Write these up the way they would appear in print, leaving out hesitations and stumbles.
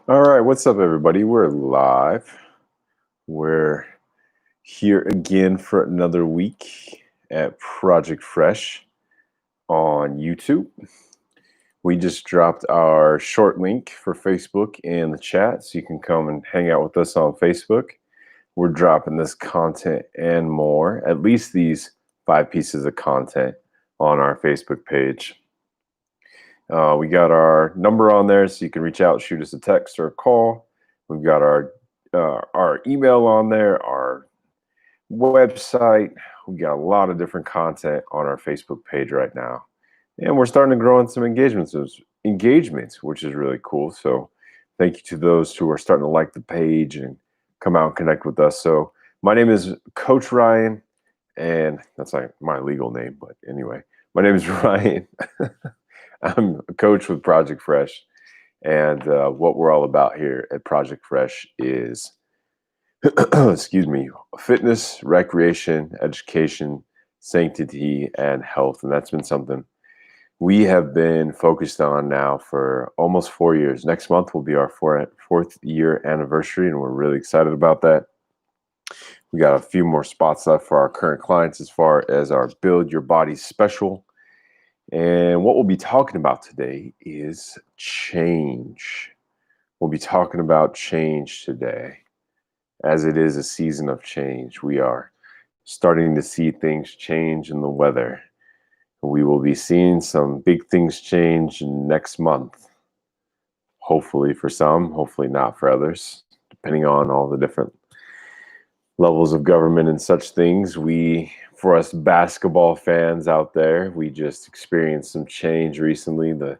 All right, what's up, everybody? We're live. We're here again for another week at Project Fresh on YouTube. We just dropped our short link for Facebook in the chat, so you can come and hang out with us on Facebook. We're dropping this content and more, at least these 5 pieces of content on our Facebook page. We got our number on there, so you can reach out, shoot us a text or a call. We've got our email on there, our website. We got a lot of different content on our Facebook page right now, and we're starting to grow in some engagements, which is really cool. So, thank you to those who are starting to like the page and come out and connect with us. So, my name is Coach Ryan, and that's like my legal name, but anyway, my name is Ryan. I'm a coach with Project Fresh, and what we're all about here at Project Fresh is, excuse me, fitness, recreation, education, sanctity, and health. And that's been something we have been focused on now for almost 4 years. Next month will be our fourth year anniversary, and we're really excited about that. We got a few more spots left for our current clients as far as our Build Your Body Special. And what we'll be talking about today is change. We'll be talking about change today, as it is a season of change. We are starting to see things change in the weather. We will be seeing some big things change next month. Hopefully for some, hopefully not for others, depending on all the different levels of government and such things. For us basketball fans out there, we just experienced some change recently. The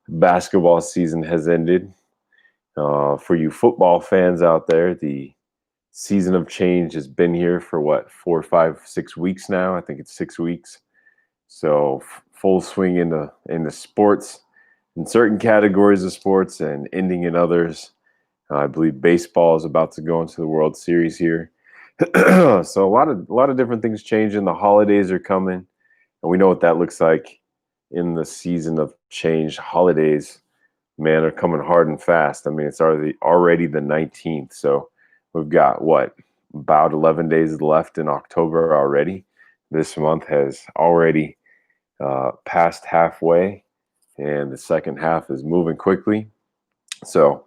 basketball season has ended. For you football fans out there, the season of change has been here for 4, 5, 6 weeks now. I think it's 6 weeks. So full swing into sports, in certain categories of sports and ending in others. I believe baseball is about to go into the World Series here. So a lot of different things changing. The holidays are coming, and we know what that looks like in the season of change. Holidays, man, are coming hard and fast. I mean, it's already the 19th, so we've got about 11 days left in October already. This month has already passed halfway, and the second half is moving quickly. So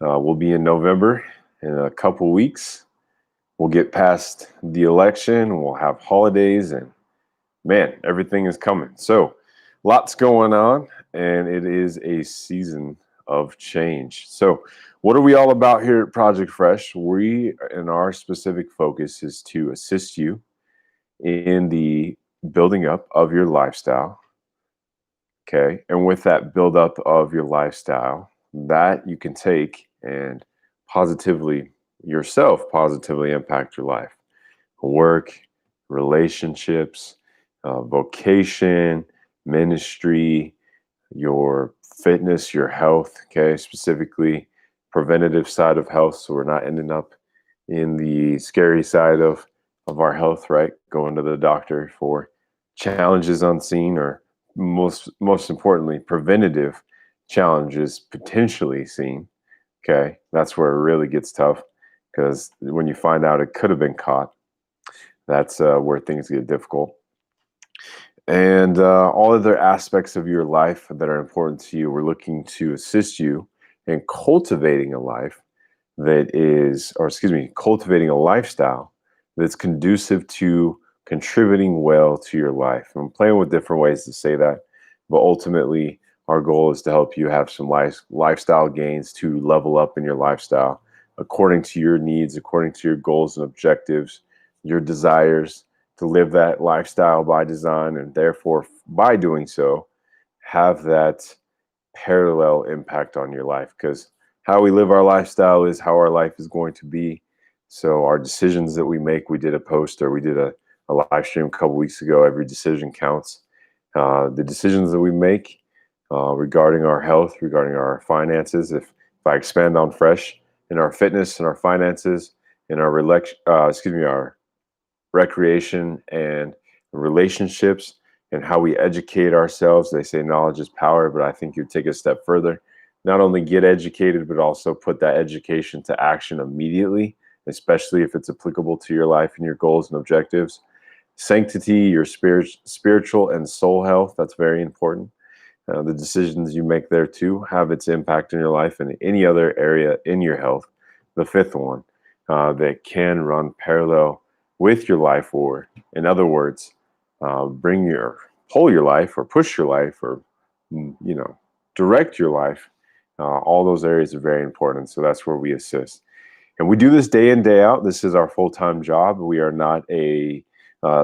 we'll be in November in a couple weeks. We'll get past the election, we'll have holidays, and man, everything is coming. So lots going on, and it is a season of change. So what are we all about here at Project Fresh? And our specific focus is to assist you in the building up of your lifestyle. Okay. And with that build up of your lifestyle, that you can take and positively impact your life, work, relationships, vocation, ministry, your fitness, your health, okay, specifically preventative side of health, so we're not ending up in the scary side of our health, right? Going to the doctor for challenges unseen, or most importantly, preventative challenges potentially seen. Okay, that's where it really gets tough, because when you find out it could have been caught, that's where things get difficult. And all other aspects of your life that are important to you, we're looking to assist you in cultivating a life cultivating a lifestyle that's conducive to contributing well to your life. I'm playing with different ways to say that, but ultimately our goal is to help you have some lifestyle gains, to level up in your lifestyle according to your needs, according to your goals and objectives, your desires, to live that lifestyle by design, and therefore by doing so have that parallel impact on your life, because how we live our lifestyle is how our life is going to be. So our decisions that we make, we did a post, or we did a live stream a couple weeks ago, every decision counts. The decisions that we make regarding our health, regarding our finances, if I expand on fresh, in our fitness and our finances, in our our recreation and relationships, and how we educate ourselves. They say knowledge is power, but I think you take it a step further. not only get educated, but also put that education to action immediately, especially if it's applicable to your life and your goals and objectives. Sanctity, your spiritual and soul health, that's very important. The decisions you make there too have its impact in your life and any other area in your health. The fifth one that can run parallel with your life, or in other words, pull your life or push your life or direct your life. All those areas are very important. So that's where we assist. And we do this day in, day out. This is our full-time job. We are not a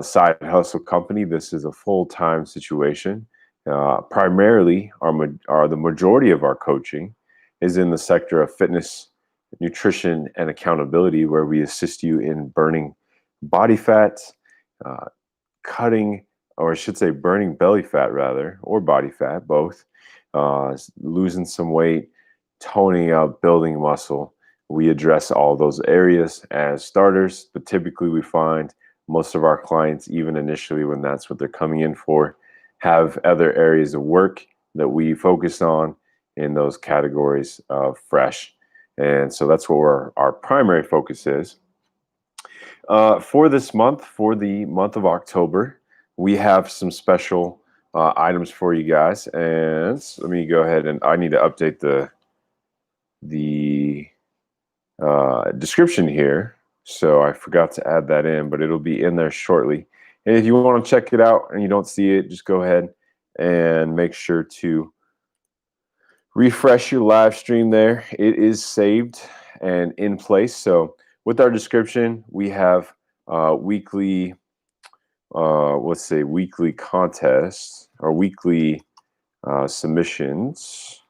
side hustle company. This is a full-time situation. Primarily, the majority of our coaching is in the sector of fitness, nutrition, and accountability, where we assist you in burning body fat, cutting, or I should say burning belly fat rather, or body fat, both, losing some weight, toning up, building muscle. We address all those areas as starters, but typically we find most of our clients, even initially when that's what they're coming in for, have other areas of work that we focus on in those categories of fresh. And so that's what our primary focus is. For this month, for the month of October, we have some special items for you guys. And let me go ahead, and I need to update the description here. So I forgot to add that in, but it'll be in there shortly. And if you want to check it out and you don't see it, just go ahead and make sure to refresh your live stream there. It is saved and in place. So with our description, we have weekly, let's say weekly contests or weekly submissions,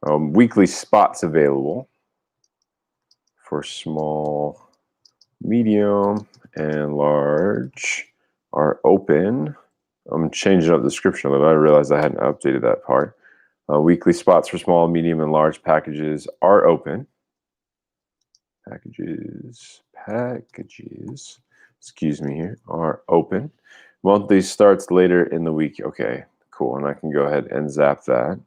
weekly spots available for small, medium, and large are open. I'm changing up the description a little bit. I realized I hadn't updated that part. Weekly spots for small, medium, and large packages are open. Packages, excuse me here, are open. Monthly starts later in the week. Okay, cool. And I can go ahead and zap that.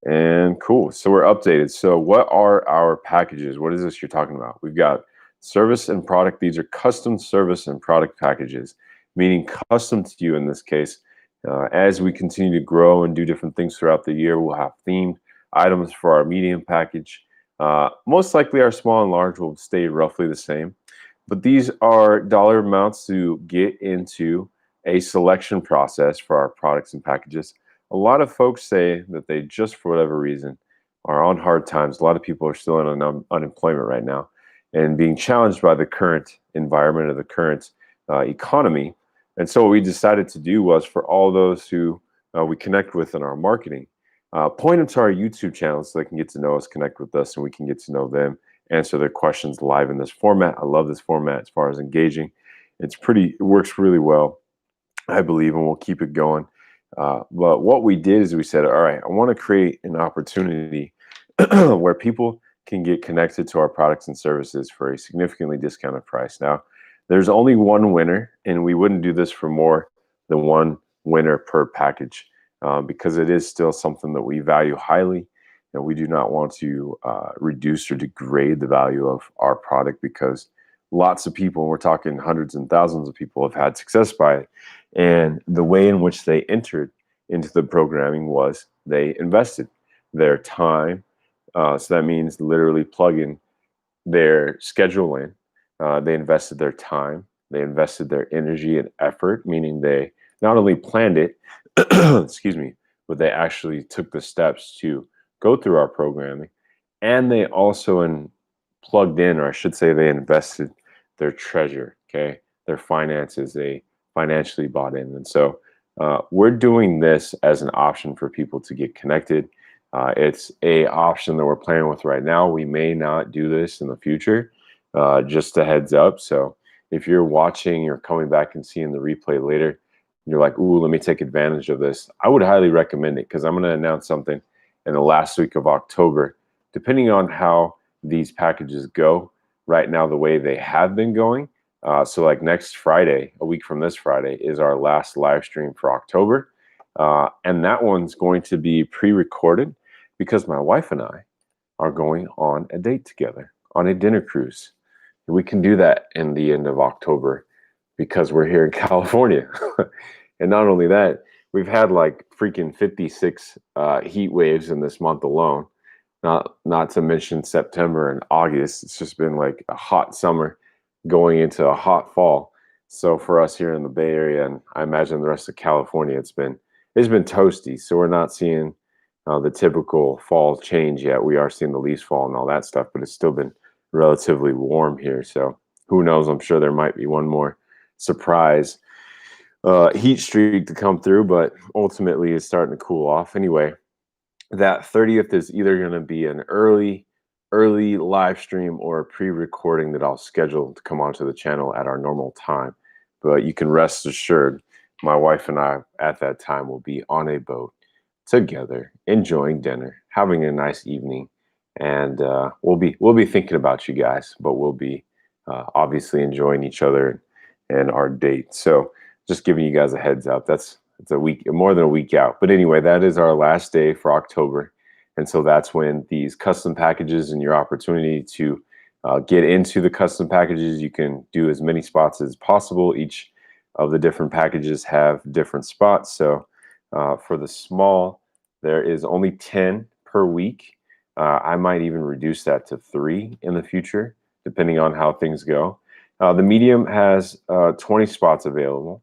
And cool. So we're updated. So what are our packages? What is this you're talking about? We've got service and product. These are custom service and product packages, meaning custom to you in this case. As we continue to grow and do different things throughout the year, we'll have themed items for our medium package. Most likely our small and large will stay roughly the same, but these are dollar amounts to get into a selection process for our products and packages. A lot of folks say that they just, for whatever reason, are on hard times. A lot of people are still in unemployment right now and being challenged by the current environment or the current economy. And so what we decided to do was, for all those who we connect with in our marketing, point them to our YouTube channel so they can get to know us, connect with us, and we can get to know them, answer their questions live in this format. I love this format as far as engaging. It works really well, I believe, and we'll keep it going. But what we did is we said, all right, I want to create an opportunity where people can get connected to our products and services for a significantly discounted price. Now, there's only one winner, and we wouldn't do this for more than one winner per package because it is still something that we value highly, and we do not want to reduce or degrade the value of our product, because lots of people, and we're talking hundreds and thousands of people, have had success by it. And the way in which they entered into the programming was they invested their time. So that means literally plugging their schedule in. They invested their time. They invested their energy and effort, meaning they not only planned it, excuse me, but they actually took the steps to go through our programming. And they also plugged in, or I should say they invested their treasure, okay? Their finances, they financially bought in. And so we're doing this as an option for people to get connected. It's a option that we're playing with right now. We may not do this in the future, just a heads up. So if you're watching or coming back and seeing the replay later, you're like, ooh, let me take advantage of this, I would highly recommend it, because I'm going to announce something in the last week of October. Depending on how these packages go right now, the way they have been going, so like next Friday, a week from this Friday, is our last live stream for October. And that one's going to be pre-recorded, because my wife and I are going on a date together on a dinner cruise. We can do that in the end of October because we're here in California. And not only that, we've had like freaking 56 heat waves in this month alone. Not to mention September and August. It's just been like a hot summer going into a hot fall. So for us here in the Bay Area, and I imagine the rest of California, it's been toasty. So we're not seeing the typical fall change yet. We are seeing the leaves fall and all that stuff, but it's still been relatively warm here. So who knows? I'm sure there might be one more surprise heat streak to come through, but ultimately it's starting to cool off. Anyway, that 30th is either going to be an early live stream or a pre-recording that I'll schedule to come onto the channel at our normal time. But you can rest assured, my wife and I at that time will be on a boat together, enjoying dinner, having a nice evening, and we'll be thinking about you guys, but we'll be obviously enjoying each other and our date. So just giving you guys a heads up. It's a week, more than a week out. But anyway, that is our last day for October. And so that's when these custom packages and your opportunity to get into the custom packages, you can do as many spots as possible. Each of the different packages have different spots. So for the small, there is only 10 per week. I might even reduce that to 3 in the future, depending on how things go. The medium has 20 spots available,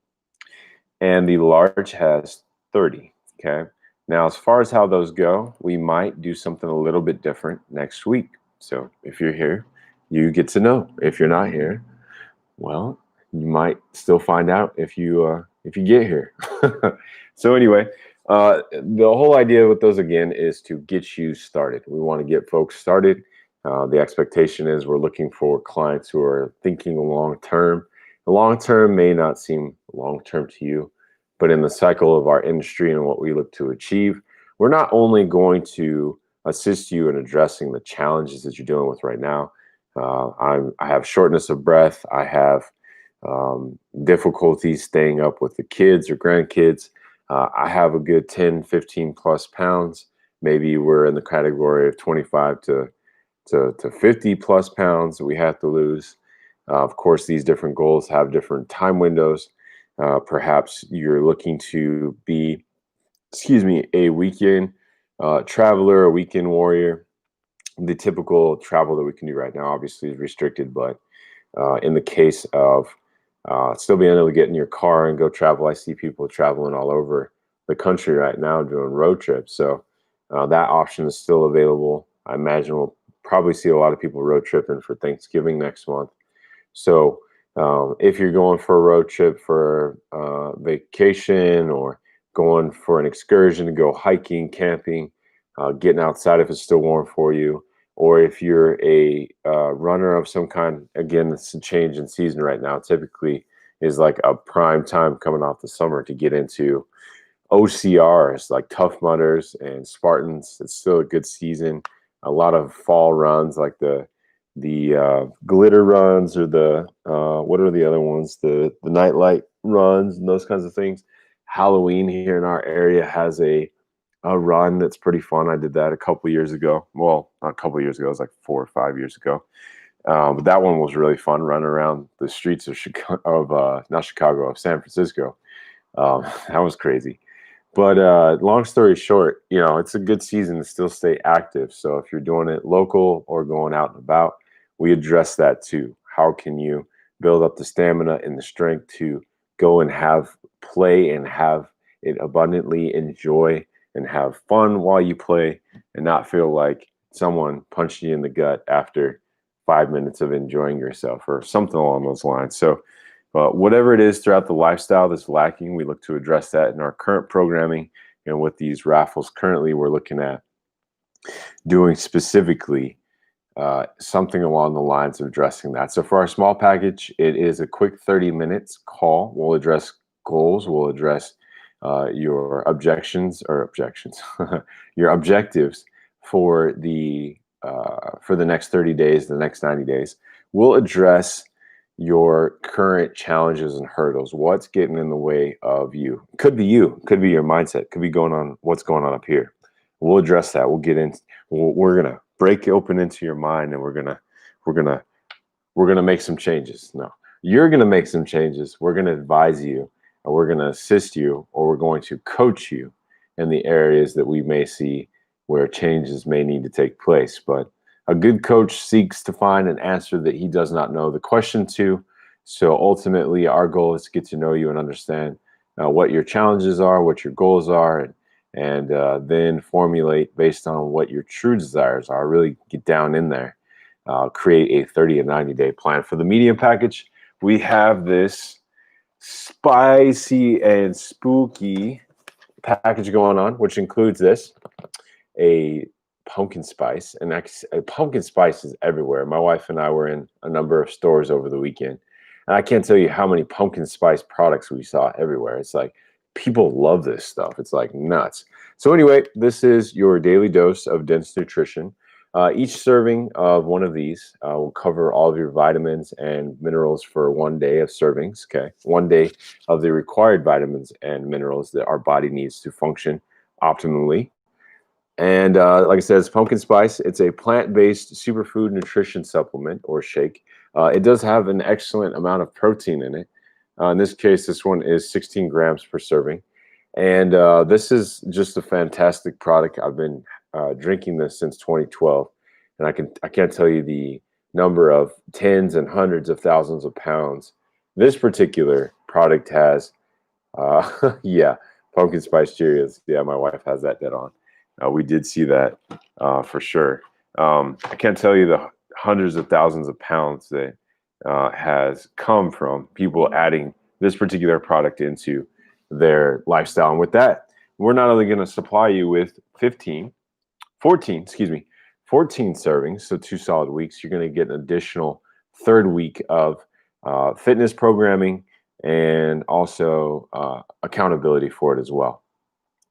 and the large has 30. Okay. Now, as far as how those go, we might do something a little bit different next week. So if you're here, you get to know. If you're not here, well, you might still find out if you get here. So anyway, the whole idea with those again is to get you started. We want to get folks started. The expectation is we're looking for clients who are thinking long term. The long term may not seem long term to you, but in the cycle of our industry and what we look to achieve, we're not only going to assist you in addressing the challenges that you're dealing with right now. I have shortness of breath. I have difficulties staying up with the kids or grandkids. I have a good 10, 15 plus pounds. Maybe we're in the category of 25 to 50 plus pounds that we have to lose. Of course, these different goals have different time windows. Perhaps you're looking to be, a weekend traveler, a weekend warrior. The typical travel that we can do right now obviously is restricted, but in the case of still being able to get in your car and go travel, I see people traveling all over the country right now doing road trips. So that option is still available. I imagine we'll probably see a lot of people road tripping for Thanksgiving next month. So if you're going for a road trip for vacation or going for an excursion to go hiking, camping, getting outside if it's still warm for you, or if you're a runner of some kind, again, it's a change in season right now. Typically is like a prime time coming off the summer to get into OCRs like Tough Mudders and Spartans. It's still a good season. A lot of fall runs like the glitter runs or the what are the other ones? The nightlight runs and those kinds of things. Halloween here in our area has a run that's pretty fun. I did that a couple years ago. Well, not a couple years ago. It was like 4 or 5 years ago. But that one was really fun. Running around the streets of not Chicago, of San Francisco. That was crazy. But long story short, it's a good season to still stay active. So if you're doing it local or going out and about, we address that too. How can you build up the stamina and the strength to go and have play and have it abundantly, enjoy and have fun while you play and not feel like someone punched you in the gut after 5 minutes of enjoying yourself or something along those lines. So whatever it is throughout the lifestyle that's lacking, we look to address that in our current programming. And with these raffles currently, we're looking at doing specifically something along the lines of addressing that. So for our small package, it is a quick 30 minutes call. We'll address goals. We'll address your your objectives for the next 30 days, the next 90 days. We'll address your current challenges and hurdles. What's getting in the way of you? Could be you. Could be your mindset. Could be what's going on up here. We'll address that. We'll get in. We're gonna break open into your mind, and we're gonna we're going to make some changes. No, you're going to make some changes. We're going to advise you, or we're going to assist you, or we're going to coach you in the areas that we may see where changes may need to take place. But a good coach seeks to find an answer that he does not know the question to. So ultimately, our goal is to get to know you and understand what your challenges are, what your goals are, and then formulate based on what your true desires are. Really get down in there, create a 30 and 90-day plan. For the medium package, we have this spicy and spooky package going on, which includes this, a pumpkin spice. And pumpkin spice is everywhere. My wife and I were in a number of stores over the weekend, and I can't tell you how many pumpkin spice products we saw everywhere. It's like people love this stuff. It's like nuts. So anyway, this is your daily dose of dense nutrition. Each serving of one of these will cover all of your vitamins and minerals for 1 day of servings. Okay, 1 day of the required vitamins and minerals that our body needs to function optimally. And like I said, it's pumpkin spice. It's a plant-based superfood nutrition supplement or shake. It does have an excellent amount of protein in it. In this case, this one is 16 grams per serving. And this is just a fantastic product. I've been drinking this since 2012, and I can't tell you the number of tens and hundreds of thousands of pounds this particular product has. Yeah, pumpkin spice Cheerios. Yeah, my wife has that dead on. We did see that for sure. I can't tell you the hundreds of thousands of pounds that has come from people adding this particular product into their lifestyle. And with that, we're not only going to supply you with 14 servings, so 2 solid weeks. You're going to get an additional third week of fitness programming and also accountability for it as well.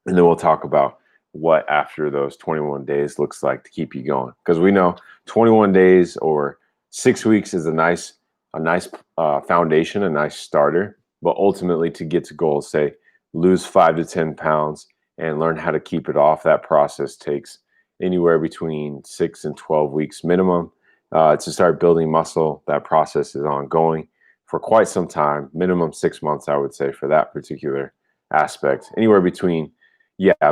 And then we'll talk about what after those 21 days looks like to keep you going, because we know 21 days or 6 weeks is a nice foundation, a nice starter. But ultimately, to get to goals, say lose 5 to 10 pounds and learn how to keep it off, that process takes anywhere between 6 and 12 weeks minimum. To start building muscle, that process is ongoing for quite some time, minimum 6 months, I would say, for that particular aspect. Anywhere between,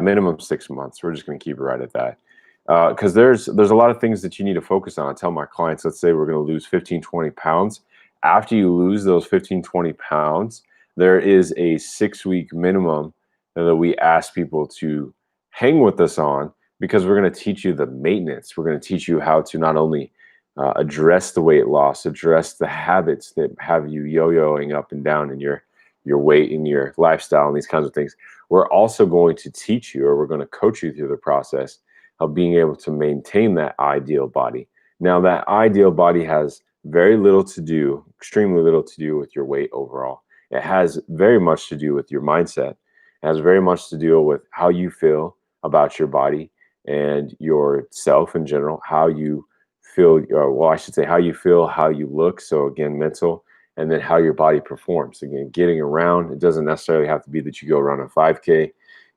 minimum 6 months. We're just going to keep it right at that. Because there's a lot of things that you need to focus on. I tell my clients, let's say we're going to lose 15, 20 pounds. After you lose those 15, 20 pounds, there is a 6-week minimum that we ask people to hang with us on, because we're going to teach you the maintenance. We're going to teach you how to not only address the weight loss, address the habits that have you yo-yoing up and down in your weight and your lifestyle and these kinds of things. We're also going to teach you, or we're going to coach you through the process of being able to maintain that ideal body. Now, that ideal body has very little to do, extremely little to do with your weight overall. It has very much to do with your mindset. It has very much to do with how you feel about your body and yourself in general, how you feel, well, I should say how you feel, how you look. So again, mental, and then how your body performs. Again, getting around, it doesn't necessarily have to be that you go run a 5K,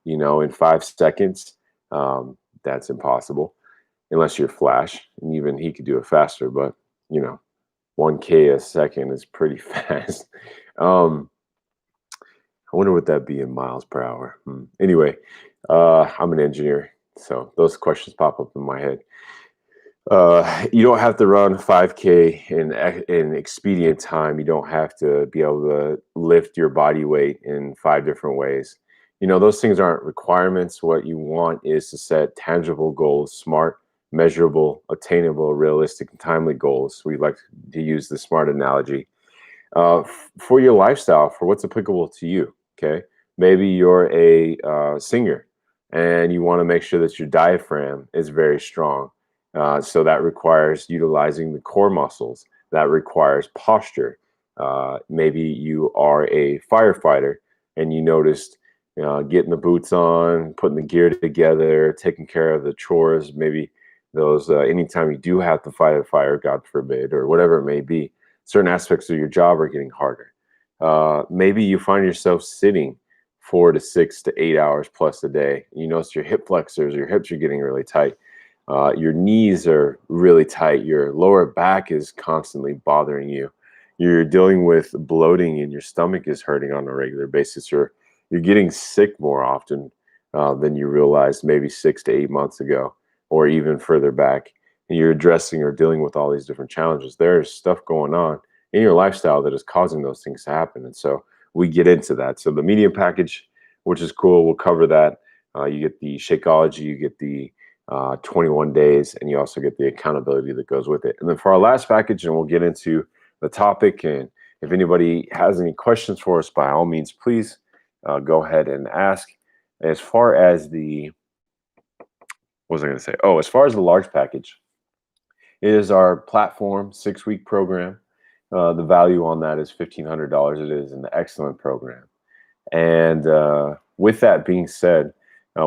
in 5 seconds. That's impossible unless you're Flash, and even he could do it faster, but 1K a second is pretty fast. I wonder what that'd be in miles per hour. Anyway, I'm an engineer, so those questions pop up in my head. You don't have to run 5K in expedient time. You don't have to be able to lift your body weight in 5 different ways. Those things aren't requirements. What you want is to set tangible goals, smart, measurable, attainable, realistic, and timely goals. We like to use the SMART analogy for your lifestyle, for what's applicable to you. Okay, maybe you're a singer and you want to make sure that your diaphragm is very strong. So that requires utilizing the core muscles. That requires posture. Maybe you are a firefighter and you noticed getting the boots on, putting the gear together, taking care of the chores, maybe those anytime you do have to fight a fire, God forbid, or whatever it may be, certain aspects of your job are getting harder. Maybe you find yourself sitting 4 to 6 to 8 hours plus a day. You notice your hip flexors, your hips are getting really tight. Your knees are really tight. Your lower back is constantly bothering you. You're dealing with bloating and your stomach is hurting on a regular basis. You're getting sick more often than you realized maybe 6 to 8 months ago, or even further back. And you're addressing or dealing with all these different challenges. There's stuff going on in your lifestyle that is causing those things to happen. And so we get into that. So the medium package, which is cool, we'll cover that. You get the Shakeology, you get the 21 days, and you also get the accountability that goes with it. And then for our last package, and we'll get into the topic, and if anybody has any questions for us, by all means, please go ahead and ask. As far as the, what was I going to say? Oh, as far as the large package, it is our platform 6-week program. The value on that is $1,500. It is an excellent program. And with that being said,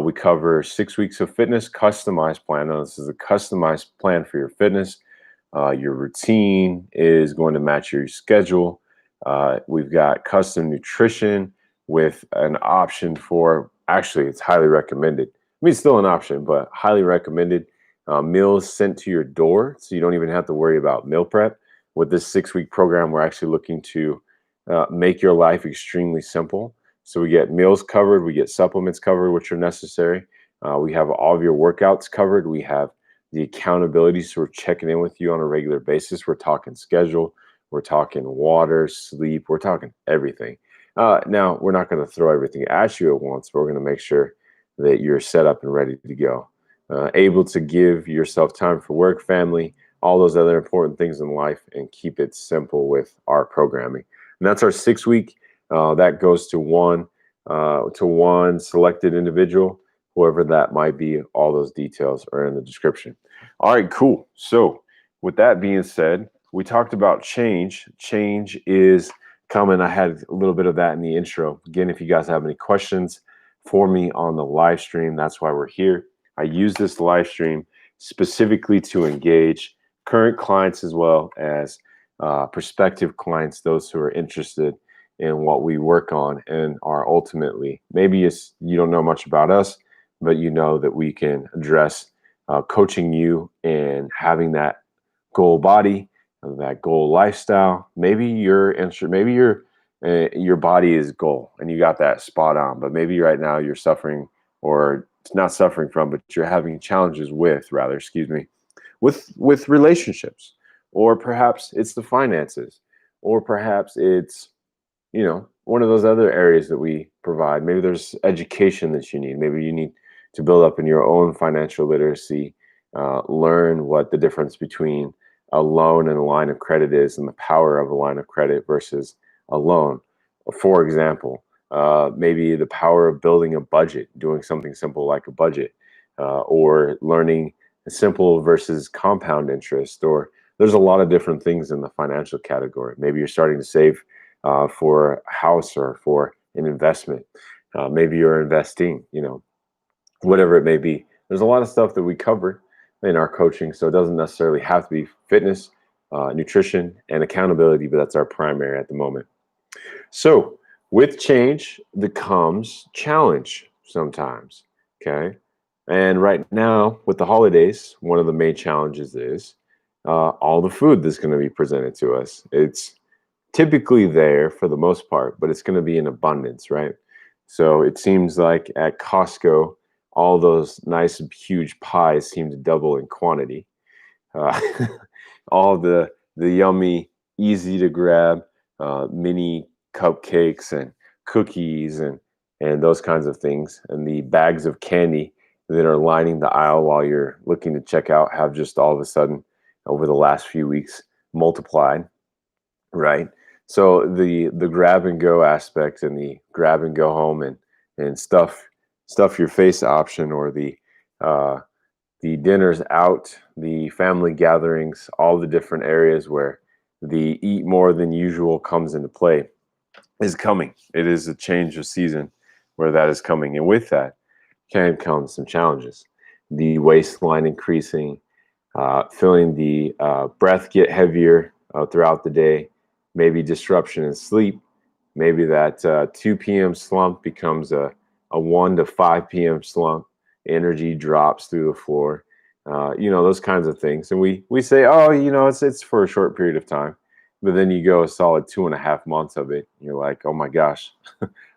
we cover 6 weeks of fitness, customized plan. Now, this is a customized plan for your fitness. Your routine is going to match your schedule. We've got custom nutrition with an option for, actually, it's highly recommended. I mean, it's still an option, but highly recommended. Meals sent to your door, so you don't even have to worry about meal prep. With this 6-week program, we're actually looking to make your life extremely simple. So we get meals covered, we get supplements covered, which are necessary. We have all of your workouts covered. We have the accountability, so we're checking in with you on a regular basis. We're talking schedule, we're talking water, sleep, we're talking everything. Now, we're not going to throw everything at you at once, but we're going to make sure that you're set up and ready to go. Able to give yourself time for work, family, all those other important things in life, and keep it simple with our programming. And that's our 6-week. That goes to one selected individual, whoever that might be. All those details are in the description. All right, cool. So with that being said, we talked about change. Change is coming. I had a little bit of that in the intro. Again, if you guys have any questions for me on the live stream, that's why we're here. I use this live stream specifically to engage current clients as well as prospective clients, those who are interested in what we work on and are ultimately, maybe it's, you don't know much about us, but you know that we can address coaching you and having that goal body, that goal lifestyle. Maybe you're interested, maybe your body is goal and you got that spot on, but maybe right now you're suffering, or it's not suffering from, but you're having challenges with, rather, excuse me, with relationships, or perhaps it's the finances, or perhaps it's, you know, one of those other areas that we provide. Maybe there's education that you need. Maybe you need to build up in your own financial literacy, learn what the difference between a loan and a line of credit is, and the power of a line of credit versus a loan. For example, maybe the power of building a budget, doing something simple like a budget, or learning simple versus compound interest, or there's a lot of different things in the financial category. Maybe you're starting to save for a house or for an investment. Maybe you're investing, you know, whatever it may be. There's a lot of stuff that we cover in our coaching, so it doesn't necessarily have to be fitness, nutrition, and accountability, but that's our primary at the moment. So with change that comes challenge sometimes, okay? And right now, with the holidays, one of the main challenges is all the food that's going to be presented to us. It's typically there for the most part, but it's going to be in abundance, right? So it seems like at Costco, all those nice, huge pies seem to double in quantity. Uh, all the yummy, easy to grab mini cupcakes and cookies and those kinds of things, and the bags of candy that are lining the aisle while you're looking to check out have just all of a sudden, over the last few weeks, multiplied, right? So the grab and go aspect, and the grab and go home and stuff your face option, or the dinners out, the family gatherings, all the different areas where the eat more than usual comes into play, is coming. It is a change of season where that is coming. And with that can come some challenges. The waistline increasing, feeling the breath get heavier throughout the day, maybe disruption in sleep, Maybe that 2 p.m. slump becomes a 1 to 5 p.m. slump. Energy drops through the floor. Those kinds of things. And we say, oh, it's for a short period of time. But then you go a solid 2.5 months of it. You're like, oh my gosh,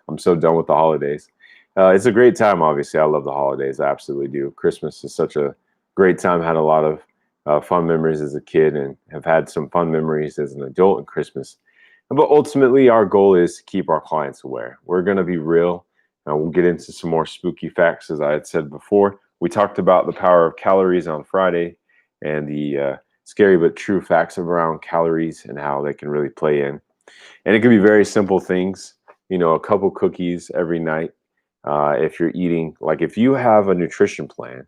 I'm so done with the holidays. It's a great time, obviously. I love the holidays. I absolutely do. Christmas is such a great time. Had a lot of fun memories as a kid and have had some fun memories as an adult in Christmas. But ultimately, our goal is to keep our clients aware. We're going to be real. We'll get into some more spooky facts, as I had said before. We talked about the power of calories on Friday and the scary but true facts around calories and how they can really play in. And it can be very simple things, a couple cookies every night. If you're eating, like if you have a nutrition plan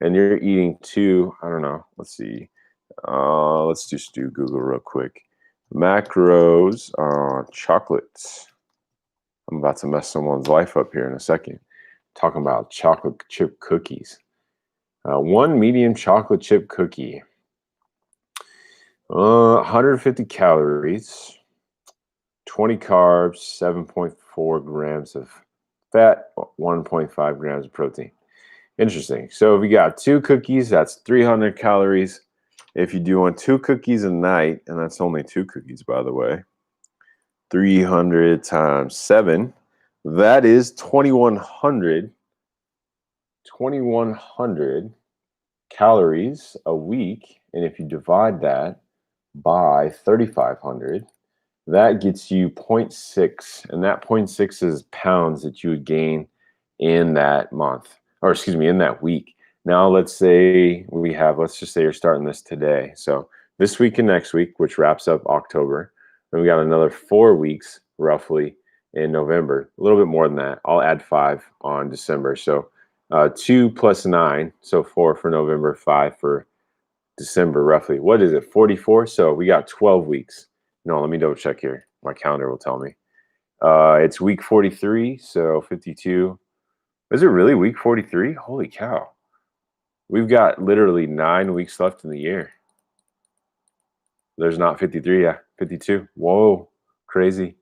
and you're eating two, I don't know, let's see. Let's just do Google real quick. Macros on chocolates. I'm about to mess someone's life up here in a second. Talking about chocolate chip cookies. One medium chocolate chip cookie. 150 calories, 20 carbs, 7.4 grams of fat, 1.5 grams of protein. Interesting. So if we got two cookies, that's 300 calories. If you're doing two cookies a night, and that's only two cookies, by the way, 300 times 7, that is 2,100 calories a week. And if you divide that by 3,500, that gets you 0.6. And that 0.6 is pounds that you would gain in that month, or excuse me, in that week. Now, let's just say you're starting this today. So this week and next week, which wraps up October, then we got another 4 weeks roughly in November, a little bit more than that. I'll add 5 on December. So 2 plus 9, so 4 for November, 5 for December, roughly. What is it, 44? So we got 12 weeks. No, let me double check here. My calendar will tell me. It's week 43, so 52. Is it really week 43? Holy cow. We've got literally 9 weeks left in the year. There's not 53, yeah, 52. Whoa, crazy.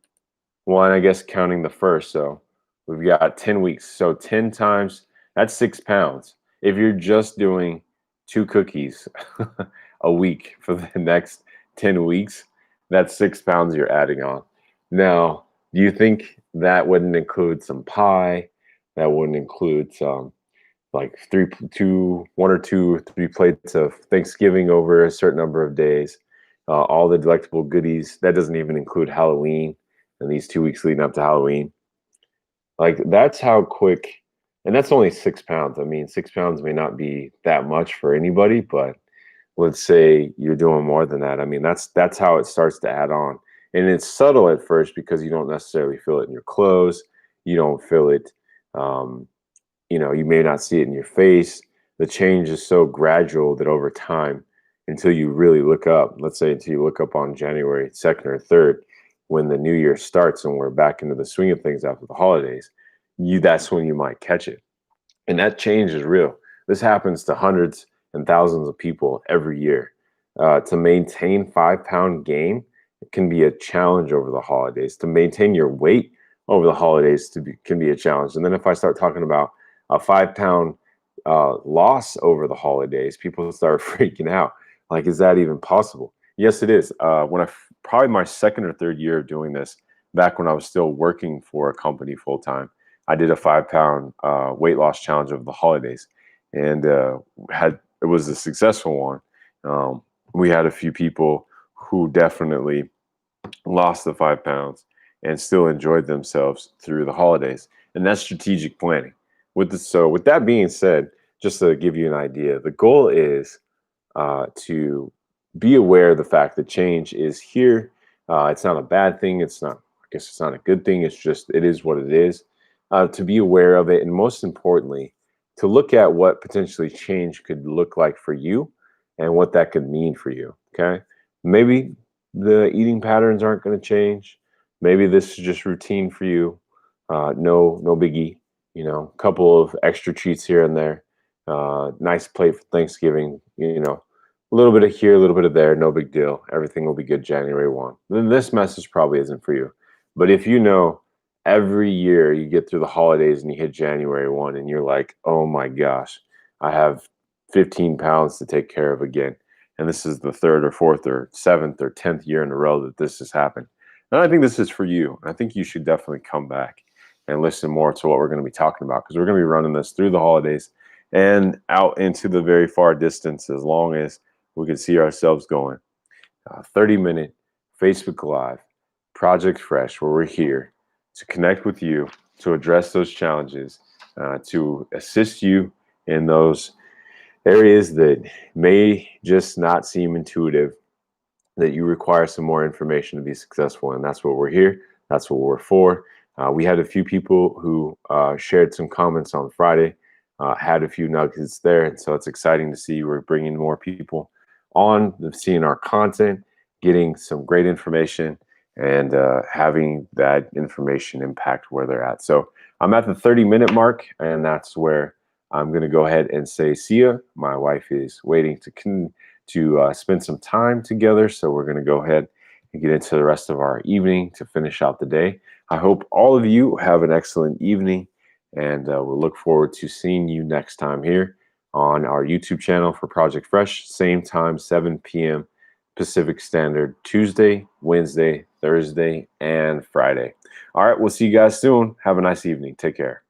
Well, and I guess counting the first, so we've got 10 weeks. So 10 times, that's 6 pounds. If you're just doing 2 cookies a week for the next 10 weeks, that's 6 pounds you're adding on. Now, do you think that wouldn't include some pie? That wouldn't include some like 1 or 2 or 3 plates of Thanksgiving over a certain number of days, all the delectable goodies. That doesn't even include Halloween and these 2 weeks leading up to Halloween. Like that's how quick, and that's only 6 pounds. I mean, 6 pounds may not be that much for anybody, but let's say you're doing more than that. I mean, that's how it starts to add on. And it's subtle at first because you don't necessarily feel it in your clothes. You don't feel it, you may not see it in your face. The change is so gradual that over time, until you really look up, let's say until you look up on January 2nd or 3rd, when the new year starts and we're back into the swing of things after the holidays, that's when you might catch it. And that change is real. This happens to hundreds and thousands of people every year. To maintain 5-pound gain, it can be a challenge over the holidays. To maintain your weight over the holidays can be a challenge. And then if I start talking about a 5-pound loss over the holidays, people start freaking out. Like, is that even possible? Yes, it is. Probably my second or third year of doing this, back when I was still working for a company full time, I did a 5-pound weight loss challenge over the holidays, and it was a successful one. We had a few people who definitely lost the 5 pounds and still enjoyed themselves through the holidays, and that's strategic planning. With that being said, just to give you an idea, the goal is to be aware of the fact that change is here. It's not a bad thing. I guess it's not a good thing. It is what it is. To be aware of it, and most importantly, to look at what potentially change could look like for you and what that could mean for you. Okay. Maybe the eating patterns aren't going to change. Maybe this is just routine for you. No biggie. A couple of extra treats here and there. Nice plate for Thanksgiving. A little bit of here, a little bit of there. No big deal. Everything will be good January 1. Then this message probably isn't for you. But if you know every year you get through the holidays and you hit January 1 and you're like, oh my gosh, I have 15 pounds to take care of again. And this is the third or fourth or seventh or 10th year in a row that this has happened. And I think this is for you. I think you should definitely come back and listen more to what we're going to be talking about, because we're going to be running this through the holidays and out into the very far distance as long as we can see ourselves going. 30-minute Facebook Live, Project Fresh, where we're here to connect with you, to address those challenges, to assist you in those areas that may just not seem intuitive, that you require some more information to be successful. And that's what we're here. That's what we're for. We had a few people who shared some comments on Friday, had a few nuggets there. And so it's exciting to see we're bringing more people on, seeing our content, getting some great information, and having that information impact where they're at. So I'm at the 30-minute mark, and that's where I'm going to go ahead and say see ya. My wife is waiting to spend some time together, so we're going to go ahead and get into the rest of our evening to finish out the day. I hope all of you have an excellent evening, and we'll look forward to seeing you next time here on our YouTube channel for Project Fresh. Same time, 7 p.m. Pacific Standard, Tuesday, Wednesday, Thursday, and Friday. All right, we'll see you guys soon. Have a nice evening. Take care.